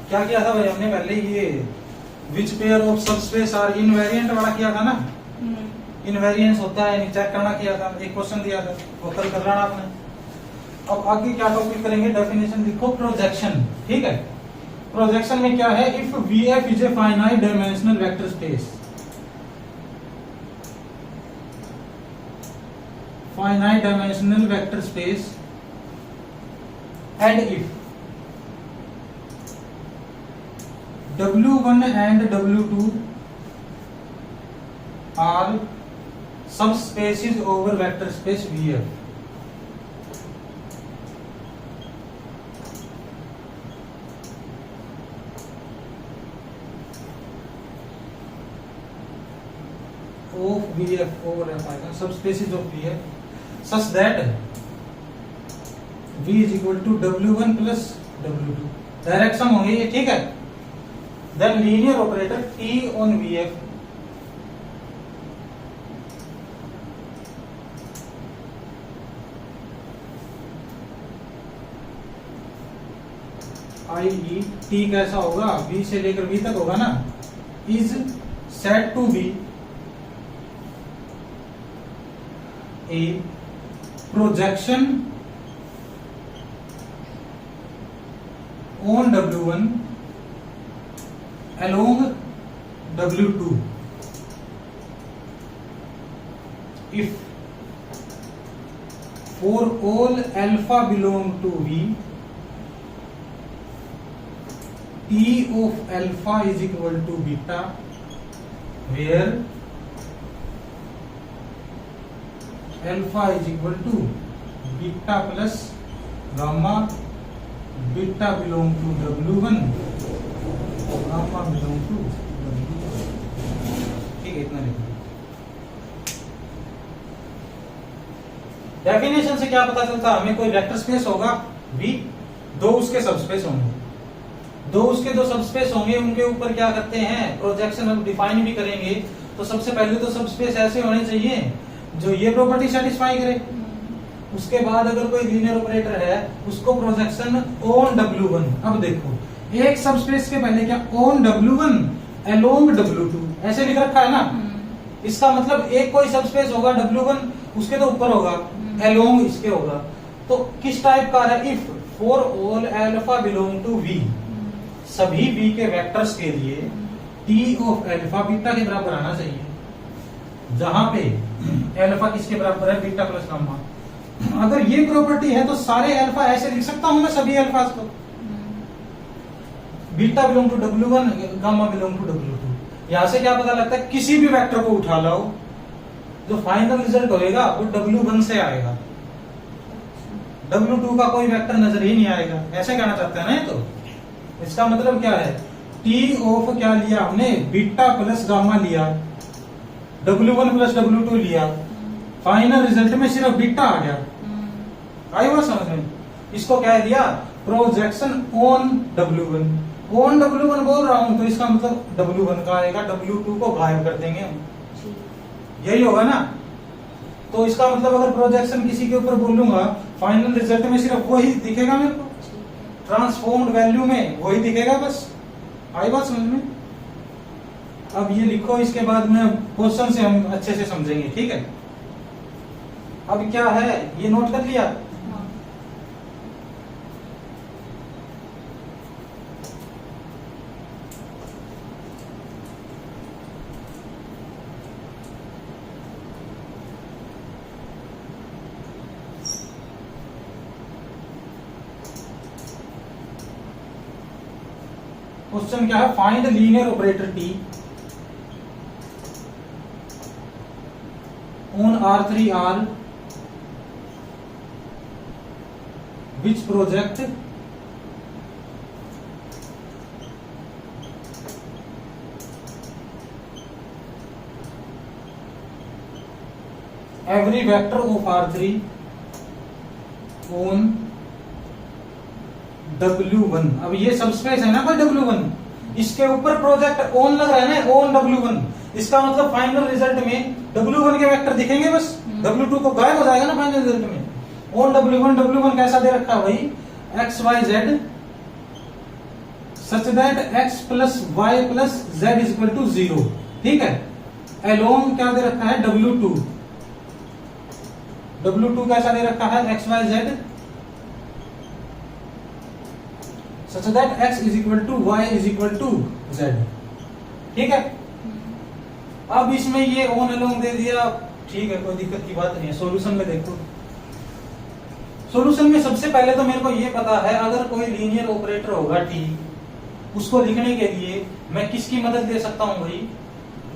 क्या किया था भाई हमने पहले ये which pair of subspace are invariant वाला किया था ना। इनवेरिएंस होता है नहीं चेक करना किया था, एक क्वेश्चन दिया था वो कल कर रहा आपने। अब आगे क्या टॉपिक करेंगे, डेफिनेशन लिखो प्रोजेक्शन। ठीक है, प्रोजेक्शन में क्या है, if VF is a finite dimensional vector space, finite dimensional vector space and if W1 and W2 are subspaces over vector space VF. Of VF over F आएगा, subspaces of VF such that V is equal to W1 plus W2 direction होंगे ये। ठीक है, then linear operator T on VF i.e. T कैसा होगा, V से लेकर V तक होगा ना, is said to be a projection on W1 along W2 if for all alpha belong to V, T of alpha is equal to beta, where alpha is equal to beta plus gamma, beta belong to W1, gamma belong to W2। ठीक है, इतना लिखो। Definition से क्या पता चलता है हमें, कोई वेक्टर स्पेस होगा V, दो उसके सबस्पेस होंगे, दो उसके दो सबस्पेस होंगे, उनके ऊपर क्या करते हैं प्रोजेक्शन हम डिफाइन भी करेंगे। तो सबसे पहले तो सबस्पेस ऐसे होने चाहिए जो ये प्रॉपर्टी सेटिस्फाई करे। उसके बाद अगर कोई लीनियर ऑपरेटर है उसको प्रोजेक्शन ऑन W1। अब देखो एक सबस्पेस के पहले क्या ऑन W1 अलोंग W2 ऐसे लिख रखा है ना, इसका मतलब एक कोई सबस्पेस होगा W1 उसके तो ऊपर होगा, अलोंग इसके होगा। तो किस टाइप का है, if for all alpha belong to V, सभी V के वेक्टर्स के लिए T ऑफ अल्फा बीटा के बराबर आना चाहिए, जहां पे अल्फा किसके बराबर है, बीटा प्लस गामा। अगर ये प्रॉपर्टी है तो सारे अल्फा ऐसे लिख सकता हूं मैं, सभी अल्फाज को, beta belong to W1, gamma belong to W2। यहां से क्या पता लगता है, किसी भी वेक्टर को उठा लाओ, जो फाइनल रिजल्ट होएगा वो W1 से आएगा, W2 का कोई वेक्टर नजर ही नहीं आएगा। ऐसे कहना चाहते हैं ना, तो इसका मतलब क्या है, T ऑफ क्या लिया हमने, बीटा प्लस गामा लिया, W1 प्लस W2 लिया, फाइनल रिजल्ट में सिर्फ बीटा आ गया। आई बात समझ में? इसको क्या दिया, projection on W1। On W1 बोल रहा हूं तो इसका मतलब W1 का आएगा, W2 को गायब कर देंगे हम, यही होगा ना। तो इसका मतलब अगर प्रोजेक्शन किसी के ऊपर बोलूंगा, फाइनल रिजल्ट में सिर्फ वही दिखेगा मेरे को, ट्रांसफॉर्म्ड वैल्यू में वही दिखेगा बस। आई बात समझ में? अब ये लिखो, इसके बाद में क्वेश्चन से हम अच्छे से समझेंगे। ठीक है, अब क्या है ये नोट कर लिया। क्वेश्चन क्या है, find linear operator T on R3R which project every vector of R3 on W1। अब ये सबस्पेस है ना कोई W1, इसके ऊपर प्रोजेक्ट ऑन लग रहा है ना, ऑन W1। इसका मतलब फाइनल रिजल्ट में W1 के वेक्टर दिखेंगे बस, W2 को गायब हो जाएगा ना फाइनल रिजल्ट में। ऑन W1, W1 कैसा दे रखा है भाई, XYZ such that x plus y plus z is equal to 0। ठीक है, एलोंग क्या दे रखा है, W2। W2 कैसा दे रखा है, x y z, such that x is equal to y is equal to z। ठीक है, अब इसमें ये ऑन एलोंग दे दिया, ठीक है, कोई दिक्कत की बात नहीं है। सॉल्यूशन में देखो, सॉल्यूशन में सबसे पहले तो मेरे को ये पता है, अगर कोई लीनियर ऑपरेटर होगा t, उसको लिखने के लिए मैं किसकी मदद ले सकता हूं भाई,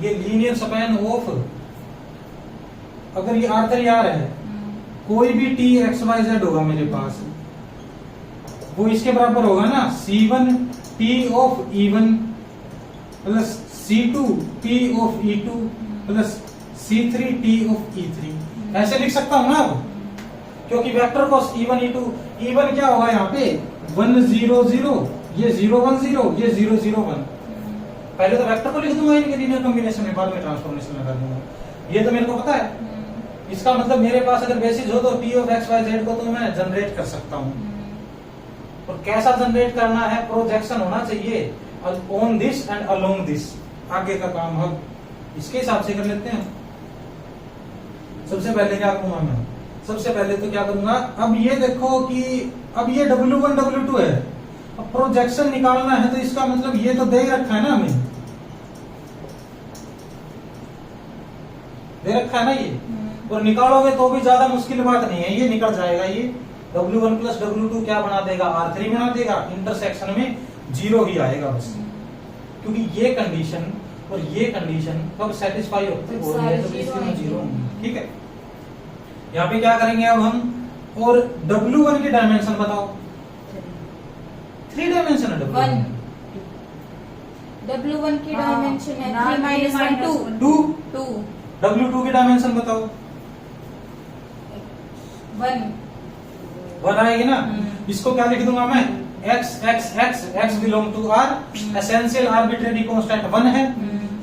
ये लीनियर स्पैन ऑफ, अगर ये R3R है, कोई भी t x y z होगा मेरे पास, वो इसके बराबर होगा ना, C1 t of E1 plus C2 t of E2 plus C3 t of E3। ऐसे लिख सकता हूं ना अब, क्योंकि वेक्टर को E1 E2, E1 क्या होगा यहाँ पे 1 0 0, ये 0 1 0, ये 0 0 1। पहले तो वेक्टर को लिख दूंगा इनके लीनियर कॉम्बिनेशन में, बाद में ट्रांसफॉर्मेशन लगा दूंगा। ये तो मेरे को पता है। इसका मतलब मेरे पास अगर बेसिस हो तो t of x y z को तो मैं जनरेट कर सकता हूँ। और कैसा जनरेट करना है, प्रोजेक्शन होना चाहिए on this and along this. आगे का काम हम इसके हिसाब से कर लेते हैं। सबसे पहले क्या करूंगा मैं, सबसे पहले तो क्या करूंगा, अब ये देखो कि अब ये W1 W2 है, अब प्रोजेक्शन निकालना है, तो इसका मतलब ये तो दे ही रखा है ना, हमें दे रखा है ना ये, और निकालोगे तो भी ज्यादा मुश्किल बात नहीं है, ये निकल जाएगा। ये W1 प्लस W2 क्या बना देगा, R3 बना देगा, इंटरसेक्शन में 0 ही आएगा बस, क्योंकि ये कंडीशन और ये कंडीशन कब सेटिस्फाई होते हैं, तो इसमें 0 होंगे। ठीक है, यहाँ पे क्या करेंगे अब हम, और W1 की डायमेंशन बताओ, 3 डायमेंशन है W1 की डायमेंशन है 3 -1 2। W2 की डायमेंशन बताओ, 1 आएगी ना। इसको क्या लिख दूंगा मैं, x x x x belong to R, essential arbitrary constant 1 है।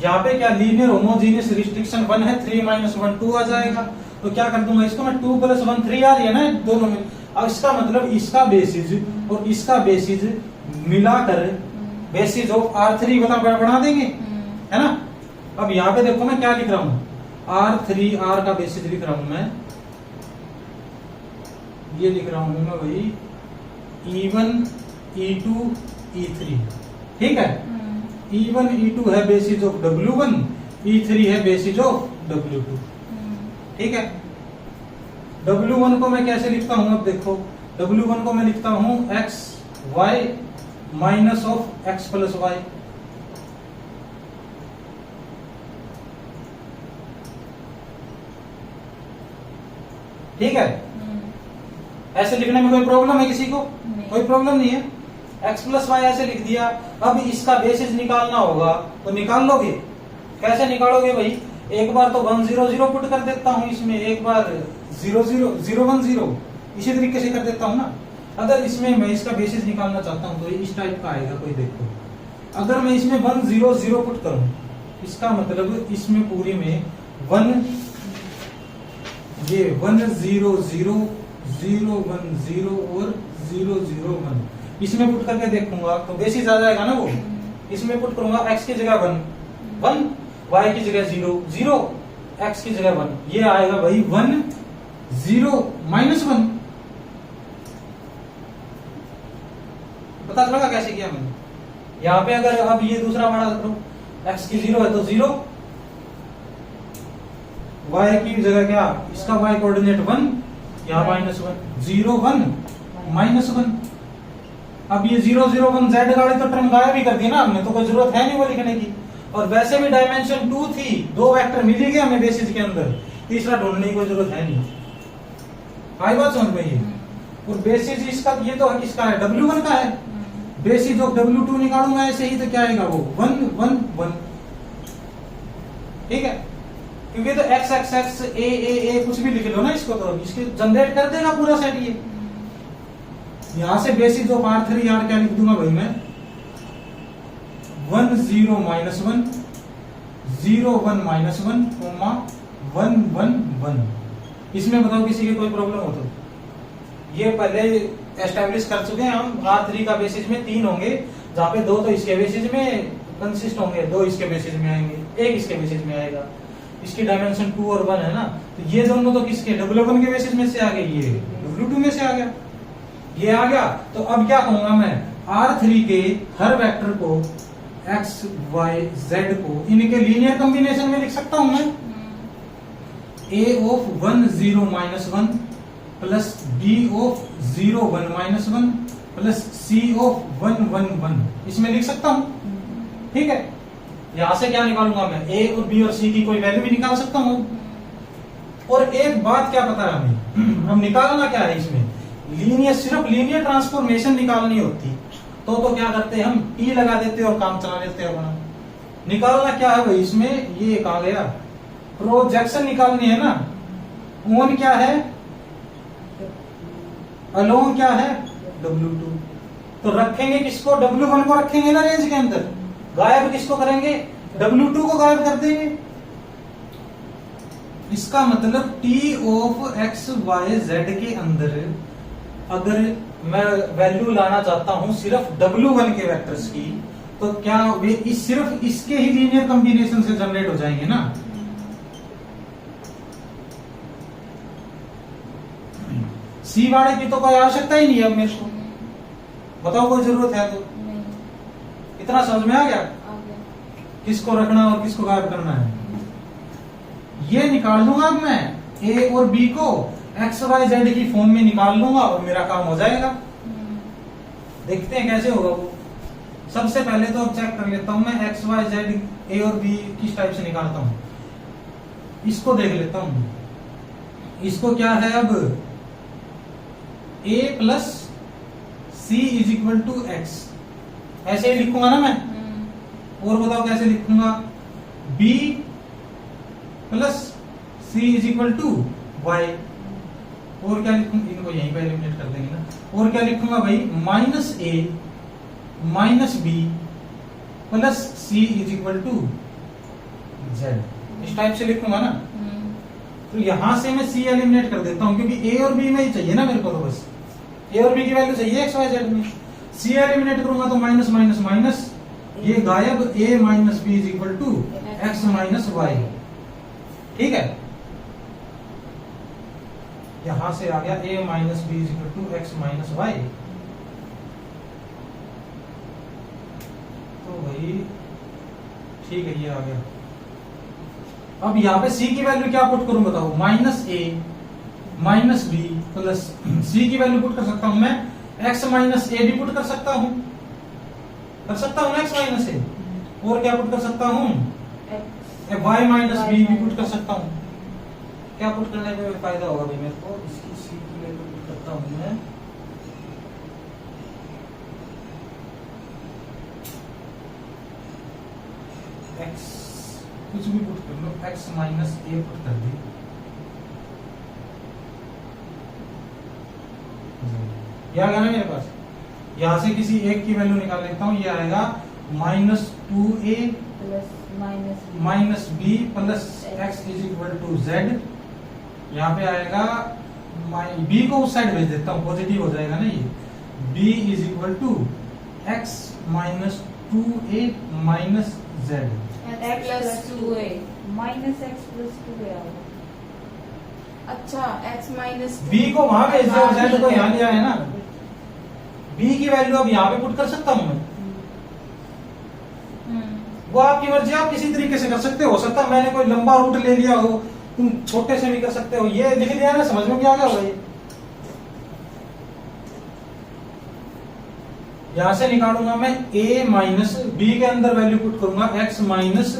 यहाँ पे क्या लीनियर होमोजेनियस रिस्ट्रिक्शन 1 है, 3 -1 2 आ जाएगा। तो क्या कर दूंगा इसको मैं, 2 + 1 3 आ रही है ना दोनों में। अब इसका मतलब इसका बेसिस और इसका बेसिस मिलाकर बेसिस ऑफ R3 बना देंगे, है ना। अब यहाँ पे देखो मैं क्या लिख रहा हूँ, R3R का बेसिस लिख रहा हूं मैं, ये लिख रहा हूं मैं भाई E1 E2 E3। ठीक है, E1 E2 है बेसिस ऑफ W1, E3 है बेसिस ऑफ W2। ठीक है, W1 को मैं कैसे लिखता हूं, अब देखो W1 को मैं लिखता हूं x y minus of x plus y। ठीक है, ऐसे लिखने में कोई प्रॉब्लम है किसी को? कोई प्रॉब्लम नहीं है। x प्लस वाई ऐसे लिख दिया। अब इसका बेसिस निकालना होगा तो निकाल लोगे। कैसे निकालोगे भाई? एक बार तो 1 0 0 पुट कर देता हूं इसमें, एक बार 0 0 0 1 0 इसी तरीके से कर देता हूं ना। अगर इसमें मैं इसका बेसिस निकालना चाहता हूं तो इस टाइप का आएगा। कोई देखो, अगर मैं इसमें 1 0 0 पुट करूं, इसका मतलब इसमें पूरी में 1 0 0 0 1 0 और 0 0 1 इसमें पुट करके देखूंगा तो बेसिस आ जाएगा ना वो। इसमें पुट करूंगा x की जगह 1 1, y की जगह 0 0, x की जगह 1, ये आएगा भाई 1 0 -1। पता चला कैसे किया मैंने? यहाँ पे अगर अब ये दूसरा बड़ा करो, x की 0 है तो 0, y की जगह क्या, इसका y कोऑर्डिनेट 1, यहाँ -1 0 1 -1। अब ये 0 0 1 z गाड़ी तो टर्म गायब ही कर दी ना हमने, तो कोई जरूरत है नहीं वो लिखने की। और वैसे भी डायमेंशन 2 थी, 2 वेक्टर मिल ही गया हमें बेसिस के अंदर, तीसरा ढूंढने की कोई जरूरत है नहीं। आई बात समझ में? ये और बेसिस इसका ये तो किसका है, W1 का है। बेसिस ऑफ W2 निकालूंगा ऐसे ही तो क्या आएगा वो 1 1 1। ठीक है, क्योंकि तो x x x a कुछ भी लिख लो ना इसको, तो इसके जनरेट कर देगा पूरा सेट। ये यहां से बेसिस ऑफ R3 R क्या लिख दूंगा भाई मैं, 1 0 -1 0 1 -1 1 1 1। इसमें बताओ किसी की कोई प्रॉब्लम हो तो? ये पहले एस्टेब्लिश कर चुके हैं हम, R3 का बेसिस में 3 होंगे, जहाँ पे 2 तो इसके बेसिस में कंसिस्ट होंगे, 2 इसके बेसिस में आएंगे, 1 इसके बेसिस में आएगा। इसकी डायमेंशन 2 और 1 है ना, तो ये दोनों तो किसके W1 के बेसिस में से आ गए, ये W2 में से आ गया, ये आ गया। तो अब क्या कहूंगा मैं, R3 के हर वेक्टर को x y z को इनके लीनियर कॉम्बिनेशन में लिख सकता हूं मैं। a of 1 0 -1 plus b of 0 1 -1 plus c of 1 1 1 इसमें लिख सकता हूं। ठीक है, यहां से क्या निकालूंगा मैं, a और b और c की कोई वैल्यू भी निकाल सकता हूं। और एक बात क्या पता है हमें, हम निकालना क्या है इसमें, लीनियर, सिर्फ लीनियर ट्रांसफॉर्मेशन निकालनी होती तो क्या करते हैं हम, टी लगा देते और काम चला लेते हैं अपना। निकालना क्या है भाई इसमें, ये कहा गया प्रोजेक्शन निकालनी है ना। ऑन क्या है, अलोंग क्या है, W2। तो रखेंगे किसको, W1 को रखेंगे ना रेंज के अंदर, गायब किसको करेंगे, W2 को गायब कर देंगे। इसका मतलब T of x y z के अंदर अगर मैं वैल्यू लाना चाहता हूं सिर्फ W1 के वेक्टर्स की, तो क्या वे सिर्फ इसके ही लीनियर कॉम्बिनेशन से जनरेट हो जाएंगे ना। C वाले की तो कोई आवश्यकता ही नहीं है अब मेरे को, बताओ कोई जरूरत है तो। इतना समझ में आ गया किसको रखना और किसको गायब करना है। ये निकाल लूंगा अब मैं, A और B को एक्स वाई जेड की फॉर्म में निकाल लूंगा और मेरा काम हो जाएगा। देखते हैं कैसे होगा वो। सबसे पहले तो चेक कर लेता हूं मैं, एक्स वाई जेड ए और बी किस टाइप से निकालता हूं, इसको देख लेता हूं। इसको क्या है अब, a plus c is equal to x, ऐसे ही लिखूंगा ना मैं। और बताओ कैसे लिखूंगा, b plus c is equal to y. और क्या लिखूंगा, इनको यहीं पे एलिमिनेट कर देंगे ना। और क्या लिखूंगा भाई, minus a minus b plus c is equal to z, इस टाइप से लिखूंगा ना। तो यहां से मैं सी एलिमिनेट कर देता हूं, क्योंकि ए और बी में ही चाहिए ना मेरे को, तो बस ए और बी की वैल्यू चाहिए एक्स वाई जेड में। सी एलिमिनेट करूंगा तो माइनस माइनस माइनस, ये गायब, A minus B is equal to x minus Y. ठीक है, यहां से आ गया a minus B is equal to x minus Y. तो भाई ठीक है, ये आ गया। अब यहाँ पे c की वैल्यू क्या पुट करूं बताओ, minus a minus b plus c की वैल्यू पुट कर सकता हूं मैं, x माइनस ए भी पुट कर सकता हूं ना, x माइनस ए। और क्या पुट कर सकता हूं, y माइनस बी भी पुट कर सकता हूं। क्या पुट करने में फायदा होगा भाई मेरे को, इसकी सी की वैल्यू पुट करता हूं मैं, x कुछ भी पुट कर लो, x माइनस ए पुट कर दी, ये आ गया ना मेरे पास। यहां से किसी एक की वैल्यू निकाल लेता हूं, ये आएगा -2a minus b plus x is equal to z. यहाँ पे आएगा, b को उस साइड भेज देता हूँ, पॉजिटिव हो जाएगा ना ये, b is equal to x minus 2a minus z, x plus 2a minus x plus 2a। अच्छा, x माइनस b को वहां भेज दिया और z को यहाँ लिया है ना। b की वैल्यू अब यहाँ पे पुट कर सकता हूँ मैं, वो आपकी मर्जी, आप किसी तरीके से कर सकते हो सकता है मैंने कोई लंबा रूट ले लिया हो, तुम छोटे से भी कर सकते हो। ये लिख दिया ना, समझ में क्या आ गया होगा। ये यहां से निकालूंगा मैं, a माइनस बी के अंदर वैल्यू पुट करूंगा, x minus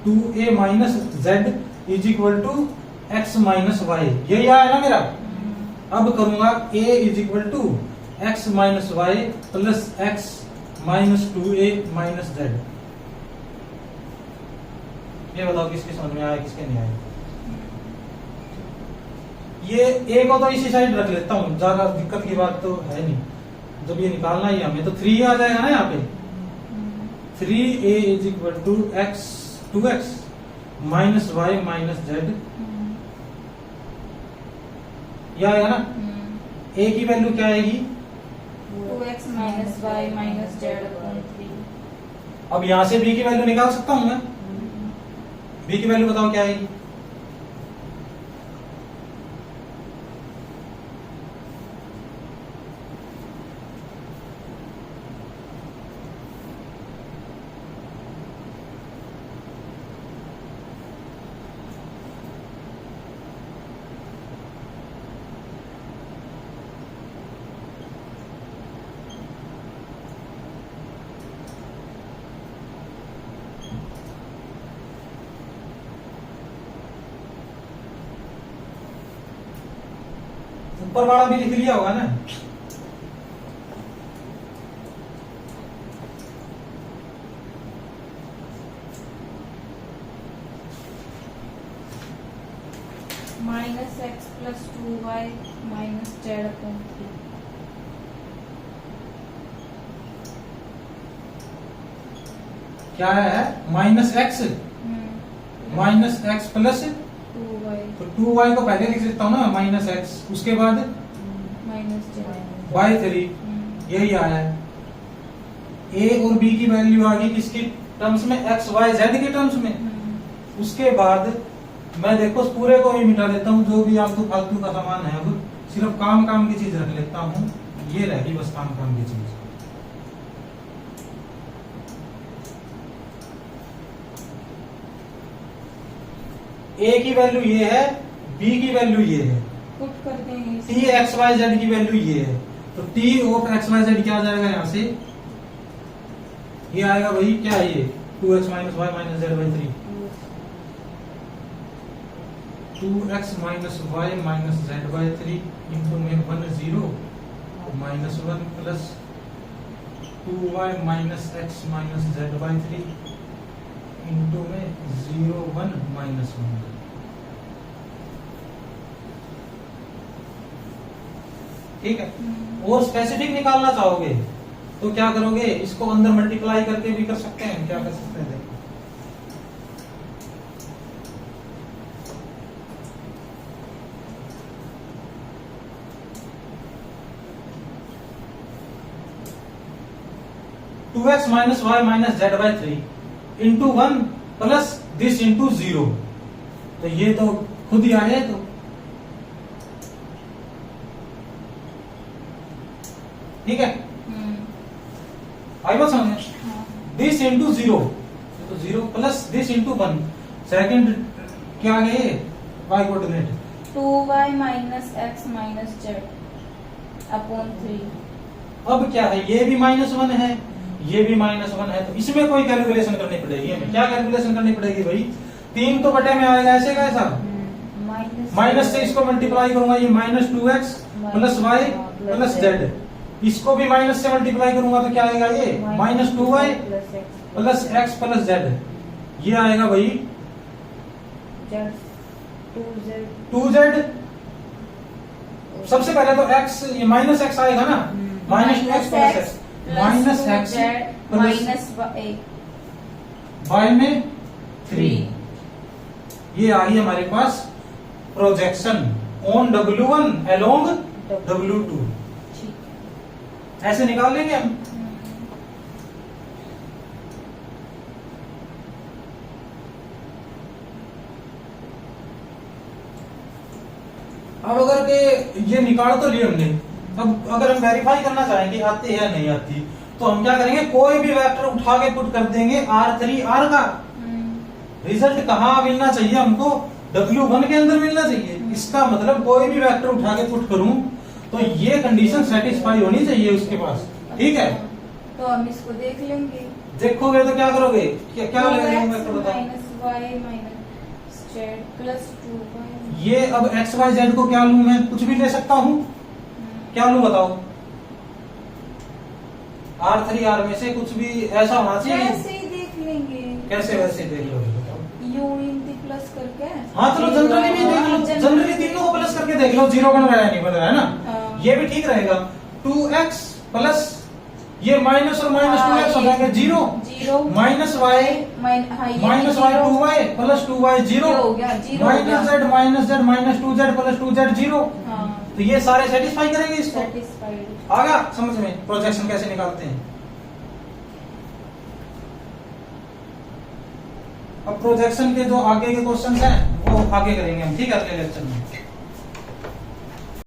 2a minus z is equal to x minus y, यही आया ना मेरा। अब करूंगा a is equal to x minus y plus x minus 2a minus z. ये बताओ किसके समझ में आया, किसके नहीं आया। ये a को तो इसी साइड रख लेता हूं, ज्यादा दिक्कत की बात तो है नहीं, जब ये निकालना ही हमें तो 3 आ जाएगा ना यहाँ पे। 3a is equal to x 2x minus y minus z, यह आएगा ना। a की वैल्यू क्या आएगी, 2x minus y minus z upon 3. अब यहाँ से b की वैल्यू निकाल सकता हूं मैं। b की वैल्यू बताओ क्या आएगी? ऊपर वाला भी लिख लिया होगा ना? Minus x plus 2y minus z upon 3. क्या है? Minus x minus x plus 2y तो 2y को पहले लिख सकता हूँ ना, माइनस एक्स, उसके बाद minus z. बाई 3, यही आया है। a और b की वैल्यू आ गई किसकी टर्म्स में? x y z के टर्म्स में। उसके बाद मैं देखो उस पूरे को ही मिटा देता हूँ, जो भी आपको फालतू का सामान है। अब सिर्फ काम की चीज रख लेता हूँ, ये रहेगी बस काम की चीज। a की वैल्यू ये है, b की वैल्यू ये है, पुट कर देंगे t x y z की वैल्यू ये है। तो t of x y z क्या आ जाएगा यहाँ से? ये आएगा वही, क्या है ये? 2x minus y minus z by 3। 2x minus y minus z by 3 into में 1 0 minus 1 plus 2y minus x minus z by 3 into में 0 1 माइनस 1। ठीक है। और स्पेसिफिक निकालना चाहोगे तो क्या करोगे? इसको अंदर मल्टीप्लाई करके भी कर सकते हैं। क्या कर सकते हैं? देखो 2x minus y minus z by 3 into 1 plus this into 0। तो ये तो खुद ही आया है। तो ठीक है, आई बात समझ? दिस इंटू 0 तो 0 प्लस दिस इंटू 1। सेकंड क्या आ गया? Y coordinate 2y minus x minus z upon 3. अब क्या है? ये भी -1 है, ये भी -1 है, तो इसमें कोई कैलकुलेशन करनी पड़ेगी हमें। क्या कैलकुलेशन करनी पड़ेगी भाई? 3 तो बटे में आएगा, ऐसे कैसा? माइनस से इसको मल्टीप्लाई करूंगा, ये minus 2x plus y plus z. इसको भी माइनस से मल्टीप्लाई करूंगा तो क्या आएगा? ये minus 2y plus x plus Z. ये आएगा भाई 2z। सबसे पहले तो x, ये माइनस x आएगा ना, minus 2x plus x minus x minus y में 3। ये आ गई हमारे पास projection on W1 along W2। ऐसे निकाल लेंगे हम। अब अगर के ये निकाल तो लिए हमने, अब अगर हम वेरीफाई करना चाहें कि आती है या नहीं आती, तो हम क्या करेंगे? कोई भी वेक्टर उठा के पुट कर देंगे R3R का। रिजल्ट कहाँ मिलना चाहिए हमको? W1 के अंदर मिलना चाहिए। इसका मतलब कोई भी वेक्टर उठा के पुट करूं तो ये कंडीशन सेटिस्फाई होनी चाहिए उसके पास। ठीक है, तो हम इसको देख लेंगे। देखोगे तो क्या करोगे? क्या लगेगा वेक्टर बताओ? Minus y minus z plus 2y। ये अब एक्स वाई जेड को क्या लूं मैं? कुछ भी ले सकता हूं। क्या लूं बताओ? R3R में से कुछ भी ऐसा होना चाहिए। ऐसे ही देख लेंगे। कैसे वैसे देख लोगे बताओ? यू इन प्लस करके। हाँ चलो जनरली भी देख लो, जनरली तीनों को प्लस करके देख लो। 0 बन रहा है नहीं बन रहा है ना, ये भी ठीक रहेगा। 2x प्लस ये माइनस और माइनस 2x हो जाएंगे 0 minus y minus y 2y plus 2y 0 हो गया 0 minus z minus z minus 2z plus 2z 0। तो ये सारे सेटिस्फाई करेंगे इसको। सेटिस्फाइड। आ गया समझ में प्रोजेक्शन कैसे निकालते हैं। अब प्रोजेक्शन के जो आगे के क्वेश्चन हैं वो आगे करेंगे हम, ठीक है, अगले लेक्चर में।